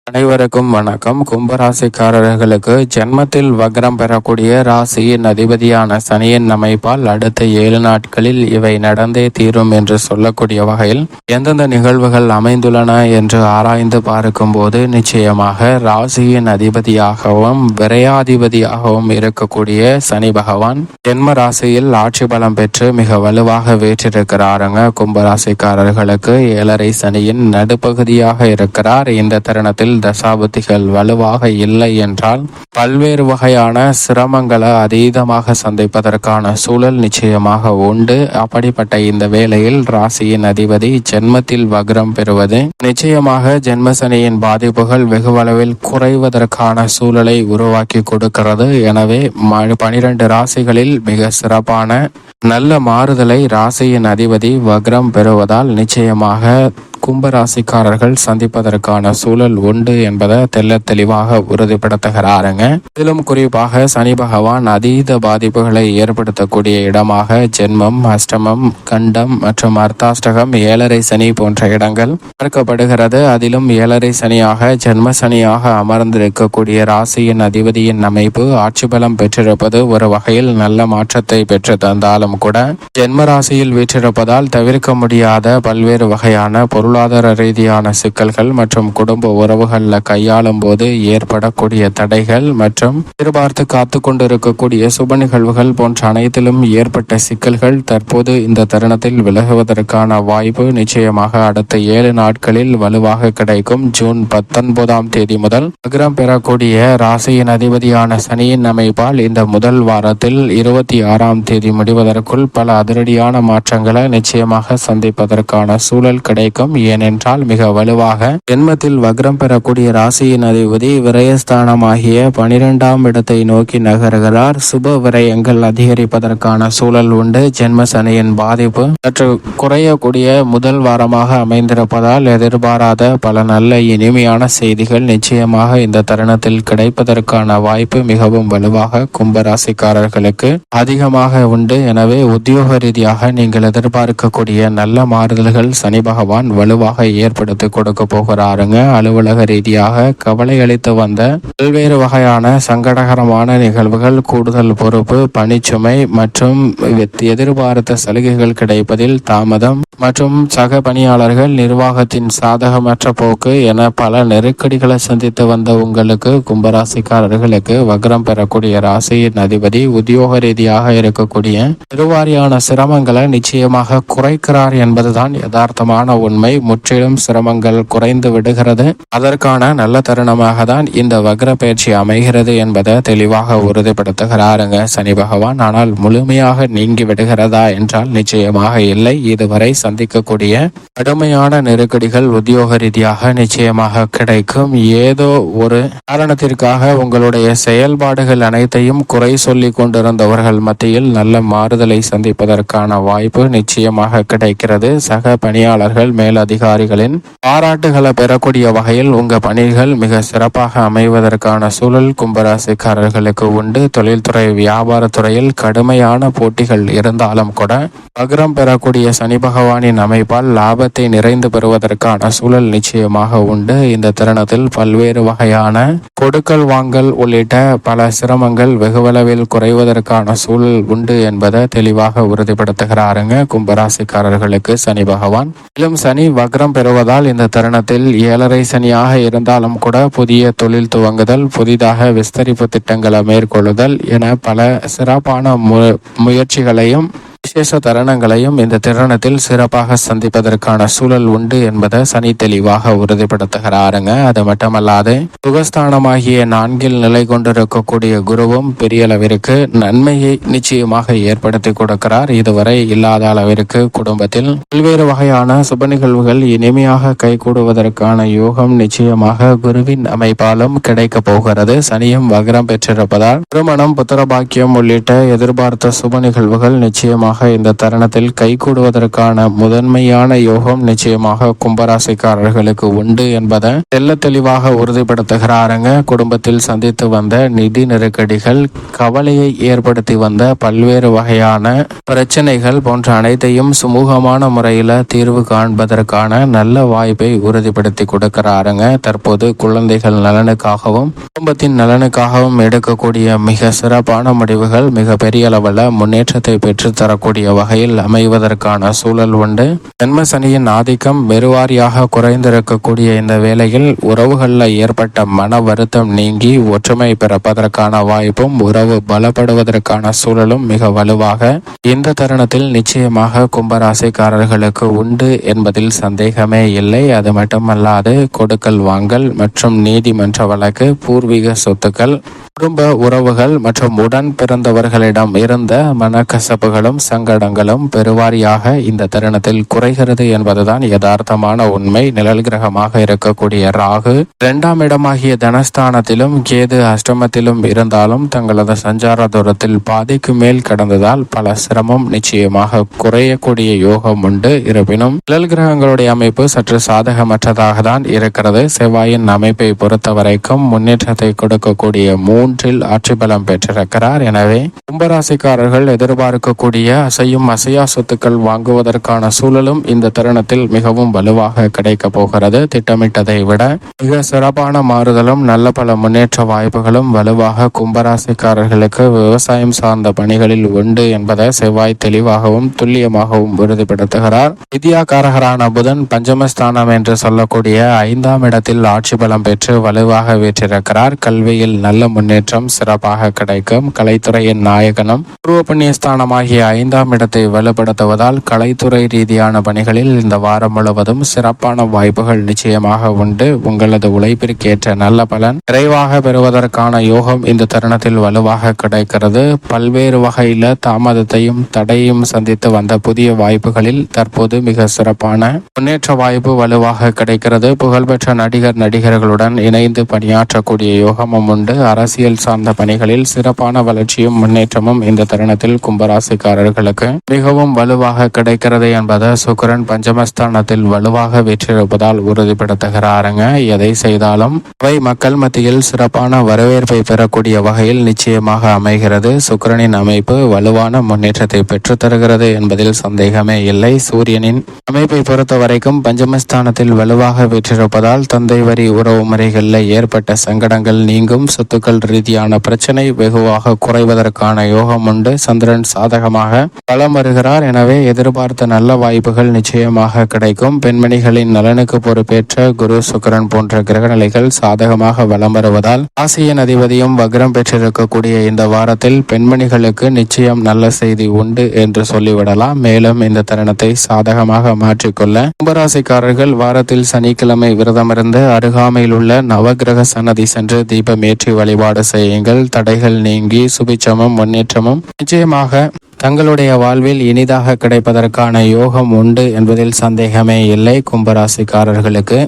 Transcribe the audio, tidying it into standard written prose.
அனைவருக்கும் வணக்கம். கும்பராசிக்காரர்களுக்கு ஜென்மத்தில் வக்ரம் பெறக்கூடிய ராசியின் அதிபதியான சனியின் அமைப்பால் அடுத்த 7 நாட்களில் இவை நடந்தே தீரும் என்று சொல்லக்கூடிய வகையில் எந்தெந்த நிகழ்வுகள் அமைந்துள்ளன என்று ஆராய்ந்து பார்க்கும் போது நிச்சயமாக ராசியின் அதிபதியாகவும் விரையாதிபதியாகவும் இருக்கக்கூடிய சனி பகவான் ஜென்ம ராசியில் ஆட்சி பலம் பெற்று மிக வலுவாக வீற்றிருக்கிறாருங்க. கும்பராசிக்காரர்களுக்கு 7.5 சனியின் நடுப்பகுதியாக இருக்கிறார். இந்த தருணத்தில் தசாபதிகள் வலுவாக இல்லை என்றால் பல்வேறு வகையான சிரமங்களை அதீதமாக சந்திப்பதற்கான சூழல் நிச்சயமாக உண்டு. அப்படிப்பட்ட இந்த வேளையில் ராசியின் அதிபதி ஜென்மத்தில் வக்ரம் பெறுவது நிச்சயமாக ஜென்மசனியின் பாதிப்புகள் வெகுவளவில் குறைவதற்கான சூழலை உருவாக்கி கொடுக்கிறது. எனவே 12 ராசிகளில் மிக சிறப்பான நல்ல மாறுதலை ராசியின் அதிபதி வக்ரம் பெறுவதால் நிச்சயமாக கும்பராசிக்காரர்கள் சந்திப்பதற்கான சூழல் உண்டு என்பதை தெளிவாக உறுதிப்படுத்துகிறாருங்க. இதிலும் குறிப்பாக சனி பகவான் அதீத பாதிப்புகளை ஏற்படுத்தக்கூடிய இடமாக ஜென்மம், அஷ்டமம், கண்டம் மற்றும் அர்த்தாஷ்டகம், 7.5 சனி போன்ற இடங்கள் பார்க்கப்படுகிறது. அதிலும் 7.5 சனியாக ஜென்ம சனியாக அமர்ந்திருக்கக்கூடிய ராசியின் அதிபதியின் அமைப்பு ஆட்சி பலம் பெற்றிருப்பது ஒரு வகையில் நல்ல மாற்றத்தை பெற்று தந்தாலும் கூட ஜென்ம ராசியில் வீற்றிருப்பதால் தவிர்க்க முடியாத பல்வேறு வகையான பொருளாதார ரீதியான சிக்கல்கள் மற்றும் குடும்ப உறவுகளில் கையாளும் போது ஏற்படக்கூடிய தடைகள் மற்றும் எதிர்பார்த்து காத்து கொண்டிருக்கக்கூடிய சுப நிகழ்வுகள் போன்ற அனைத்திலும் ஏற்பட்ட சிக்கல்கள் தற்போது இந்த தருணத்தில் விலகுவதற்கான வாய்ப்பு நிச்சயமாக அடுத்த 7 நாட்களில் வலுவாக கிடைக்கும். ஜூன் 19ஆம் தேதி முதல் வக்ரம் பெறக்கூடிய ராசியின் அதிபதியான சனியின் அமைப்பால் இந்த முதல் வாரத்தில் 26ஆம் தேதி முடிவதற்குள் பல அதிரடியான மாற்றங்களை நிச்சயமாக சந்திப்பதற்கான சூழல் கிடைக்கும். ஏனென்றால் மிக வலுவாக ஜென்மத்தில் வக்ரம் பெறக்கூடிய ராசியின் அதிபதி விரயஸ்தானமாகிய 12ஆம் இடத்தை நோக்கி நகர்கிறார். சுப விரயங்கள் அதிகரிப்பதற்கான சூழல் உண்டு. ஜென்ம சனியின் பாதிப்பு சற்று குறையக்கூடிய முதல் வாரமாக அமைந்திருப்பதால் எதிர்பாராத பல நல்ல இனிமையான செய்திகள் நிச்சயமாக இந்த தருணத்தில் கிடைப்பதற்கான வாய்ப்பு மிகவும் வலுவாக கும்பராசிக்காரர்களுக்கு அதிகமாக உண்டு. எனவே உத்தியோக ரீதியாக நீங்கள் எதிர்பார்க்கக்கூடிய நல்ல மாறுதல்கள் சனி பகவான் வலுவாக ஏற்படுத்தி கொடுக்க போகிறாருங்க. அலுவலக ரீதியாக கவலை அளித்து வந்த பல்வேறு வகையான சங்கடகரமான நிகழ்வுகள், கூடுதல் பொறுப்பு, பணிச்சுமை மற்றும் எதிர்பார்த்த சலுகைகள் கிடைப்பதில் தாமதம் மற்றும் சக பணியாளர்கள் நிர்வாகத்தின் சாதகமற்ற போக்கு என பல நெருக்கடிகளை சந்தித்து வந்த உங்களுக்கு கும்பராசிக்காரர்களுக்கு வக்ரம் பெறக்கூடிய ராசியின் அதிபதி உத்தியோக ரீதியாக இருக்கக்கூடிய பெருவாரியான சிரமங்களை நிச்சயமாக குறைக்கிறார் என்பதுதான் யதார்த்தமான உண்மை. முற்றிலும் சிரமங்கள் குறைந்து விடுகிறது. அதற்கான நல்ல தருணமாக தான் இந்த வக்ர பயிற்சி அமைகிறது என்பதை தெளிவாக உறுதிப்படுத்துகிறாருங்க சனி பகவான். ஆனால் முழுமையாக நீங்கி விடுகிறதா என்றால் நிச்சயமாக இல்லை. இதுவரை சந்திக்கக்கூடிய கடுமையான நெருக்கடிகள் உத்தியோக ரீதியாக நிச்சயமாக கிடைக்கும். ஏதோ ஒரு காரணத்திற்காக உங்களுடைய செயல்பாடுகள் அனைத்தையும் குறை சொல்லி கொண்டிருந்தவர்கள் மத்தியில் நல்ல மாறுதலை சந்திப்பதற்கான வாய்ப்பு நிச்சயமாக கிடைக்கிறது. சக பணியாளர்கள் மேலதிகாரிகளின் பாராட்டுகளை பெறக்கூடிய வகையில் உங்க பணிகள் மிக சிறப்பாக அமைவதற்கான சூழல் கும்பராசிக்காரர்களுக்கு உண்டு. தொழில்துறை, வியாபாரத்துறையில் கடுமையான போட்டிகள் இருந்தாலும் கூட வக்ரம் பெறக்கூடிய சனி பகவானின் அமைப்பால் லாபத்தை நிறைந்து பெறுவதற்கான சூழல் நிச்சயமாக உண்டு. இந்த தருணத்தில் பல்வேறு வகையான கொடுக்கல் வாங்கல் உள்ளிட்ட பல சிரமங்கள் வெகுவளவில் குறைவதற்கான சூழல் உண்டு என்பதை தெளிவாக உறுதிப்படுத்துகிறாருங்க கும்பராசிக்காரர்களுக்கு சனி பகவான். மேலும் சனி வக்ரம் பெறுவதால் இந்த தருணத்தில் 7.5 சனியாக இருந்தாலும் கூட புதிய தொழில் துவங்குதல், புதிதாக விஸ்தரிப்பு திட்டங்களை மேற்கொள்ளுதல் என பல சிறப்பான முயற்சிகளையும் விசேஷ தருணங்களையும் இந்த தருணத்தில் சிறப்பாக சந்திப்பதற்கான சூழல் உண்டு என்பதை சனி தெளிவாக உறுதிப்படுத்துகிறாருங்க. அது மட்டுமல்லாது சுகஸ்தானமாகிய 4இல் நிலை கொண்டிருக்கக்கூடிய குருவும் பெரிய அளவிற்கு நன்மையை நிச்சயமாக ஏற்படுத்தி கொடுக்கிறார். இதுவரை இல்லாத அளவிற்கு குடும்பத்தில் பல்வேறு வகையான சுப நிகழ்வுகள் இனிமையாக கைகூடுவதற்கான யோகம் நிச்சயமாக குருவின் அமைப்பாலும் கிடைக்க போகிறது. சனியும் வக்ரம் பெற்றிருப்பதால் திருமணம், புத்திர பாக்கியம் உள்ளிட்ட எதிர்பார்த்த சுப நிகழ்வுகள் நிச்சயமாக நிச்சயமாக இந்த தருணத்தில் கைகூடுவதற்கான முதன்மையான யோகம் நிச்சயமாக கும்பராசிக்காரர்களுக்கு உண்டு என்பதை தெள்ள தெளிவாக உறுதிப்படுத்துகிறாருங்க. குடும்பத்தில் சந்தித்து வந்த நிதி நெருக்கடிகள், கவலையை ஏற்படுத்தி வந்த பல்வேறு வகையான பிரச்சனைகள் போன்ற அனைத்தையும் சுமூகமான முறையில் தீர்வு காண்பதற்கான நல்ல வாய்ப்பை உறுதிப்படுத்தி கொடுக்கிறாருங்க. தற்போது குழந்தைகள் நலனுக்காகவும் குடும்பத்தின் நலனுக்காகவும் எடுக்கக்கூடிய மிக சிறப்பான முடிவுகள் மிக பெரிய அளவில் முன்னேற்றத்தை பெற்றுத்தரக்கூடிய வகையில் அமைவதற்கான சூழல் உண்டு. ஜென்ம சனியின் ஆதிக்கம் வெறுவாரியாக குறைந்திருக்கக்கூடிய இந்த வேளையில் உறவுகளில் ஏற்பட்ட மன வருத்தம் நீங்கி ஒற்றுமை பிறப்பதற்கான வாய்ப்பும் உறவு பலப்படுவதற்கான சூழலும் மிக வலுவாக இந்த தருணத்தில் நிச்சயமாக கும்பராசிக்காரர்களுக்கு உண்டு என்பதில் சந்தேகமே இல்லை. அது மட்டுமல்லாது கொடுக்கல் வாங்கல் மற்றும் நீதிமன்ற வழக்கு, பூர்வீக சொத்துக்கள், குடும்ப உறவுகள் மற்றும் உடன் பிறந்தவர்களிடம் இருந்த மனக்கசப்புகளும் சங்கடங்களும் பெருவாரியாக இந்த தருணத்தில் குறைகிறது என்பதுதான் யதார்த்தமான உண்மை. நிழல் கிரகமாக இருக்கக்கூடிய ராகு 2ஆம் இடமாகிய தனஸ்தானத்திலும் கேது அஷ்டமத்திலும் இருந்தாலும் தங்களது சஞ்சார தூரத்தில் பாதிக்கு மேல் கடந்ததால் பல சிரமம் நிச்சயமாக குறையக்கூடிய யோகம் உண்டு. இருப்பினும் நிழல் கிரகங்களுடைய அமைப்பு சற்று சாதகமற்றதாக தான் இருக்கிறது. செவ்வாயின் அமைப்பை பொறுத்த வரைக்கும் முன்னேற்றத்தை கொடுக்கக்கூடிய 3இல் ஆட்சி பலம் பெற்றிருக்கிறார். எனவே கும்பராசிக்காரர்கள் எதிர்பார்க்கக்கூடிய அசையும் அசையா சொத்துக்கள் வாங்குவதற்கான சூழலும் இந்த தருணத்தில் மிகவும் வலுவாக கிடைக்க போகிறது. திட்டமிட்டதை விட மிக சிறப்பான மாறுதலும் நல்ல பல முன்னேற்ற வாய்ப்புகளும் வலுவாக கும்பராசிக்காரர்களுக்கு விவசாயம் சார்ந்த பணிகளில் உண்டு என்பதை செவ்வாய் தெளிவாகவும் துல்லியமாகவும் உறுதிப்படுத்துகிறார். வித்யாகாரகரான புதன் பஞ்சமஸ்தானம் என்று சொல்லக்கூடிய 5ஆம் இடத்தில் ஆட்சி பலம் பெற்று வலுவாக வீற்றிருக்கிறார். கல்வியில் நல்ல முன்னேற்றம் சிறப்பாக கிடைக்கும். கலைத்துறையின் நாயகனும் பூர்வ புண்ணியஸ்தானமாகிய 5ஆம் இடத்தை வலுப்படுத்துவதால் கலைத்துறை ரீதியான பணிகளில் இந்த வாரம் முழுவதும் சிறப்பான வாய்ப்புகள் நிச்சயமாக உண்டு. உங்களது உழைப்பிற்கேற்ற நல்ல பலன் விரைவாக பெறுவதற்கான யோகம் இந்த தருணத்தில் வலுவாக கிடைக்கிறது. பல்வேறு வகையில தாமதத்தையும் தடையும் சந்தித்து வந்த புதிய வாய்ப்புகளில் தற்போது மிக சிறப்பான முன்னேற்ற வாய்ப்பு வலுவாக கிடைக்கிறது. புகழ்பெற்ற நடிகர்களுடன் இணைந்து பணியாற்றக்கூடிய யோகமும் உண்டு. அரசியல் சார்ந்த பணிகளில் சிறப்பான வளர்ச்சியும் முன்னேற்றமும் இந்த தருணத்தில் கும்பராசிக்காரர்களுக்கு மிகவும் வலுவாக கிடைக்கிறது என்பதை சுக்கிரன் பஞ்சமஸ்தானத்தில் வலுவாக வெற்றிருப்பதால் உறுதிப்படுத்துகிறாருங்க. எதை செய்தாலும் அவை மக்கள் மத்தியில் சிறப்பான வரவேற்பை பெறக்கூடிய வகையில் நிச்சயமாக அமைகிறது. சுக்கிரனின் அமைப்பு வலுவான முன்னேற்றத்தை பெற்று தருகிறது என்பதில் சந்தேகமே இல்லை. சூரியனின் அமைப்பை பொறுத்த வரைக்கும் பஞ்சமஸ்தானத்தில் வலுவாக வெற்றிருப்பதால் தந்தை வரி உறவு முறைகளில் ஏற்பட்ட சங்கடங்கள் நீங்கும். சொத்துக்கள் ரீதியான பிரச்சனை வெகுவாக குறைவதற்கான யோகம் உண்டு. சந்திரன் சாதகமாக பலம் வருகிறார். எனவே எதிர்பார்த்த நல்ல வாய்ப்புகள் நிச்சயமாக கிடைக்கும். பெண்மணிகளின் நலனுக்கு பொறுப்பேற்ற குரு சுக்கிரன் போன்ற கிரகநிலைகள் சாதகமாக வலம் வருவதால் ராசியின் அதிபதியும் வக்ரம் பெற்றிருக்கக்கூடிய இந்த வாரத்தில் பெண்மணிகளுக்கு நிச்சயம் நல்ல செய்தி உண்டு என்று சொல்லிவிடலாம். மேலும் இந்த தருணத்தை சாதகமாக மாற்றிக்கொள்ள கும்பராசிக்காரர்கள் வாரத்தில் சனிக்கிழமை விரதமிருந்து அருகாமையில் உள்ள நவகிரக சன்னதி சென்று தீபம் ஏற்றி வழிபாடு செய்யுங்கள். தடைகள் நீங்கி சுபிச்சமும் முன்னேற்றமும் நிச்சயமாக தங்களுடைய வாழ்வில் இனிதாக கிடைப்பதற்கான யோகம் உண்டு என்பதில் சந்தேகமே இல்லை. கும்பராசிக்காரர்களுக்கு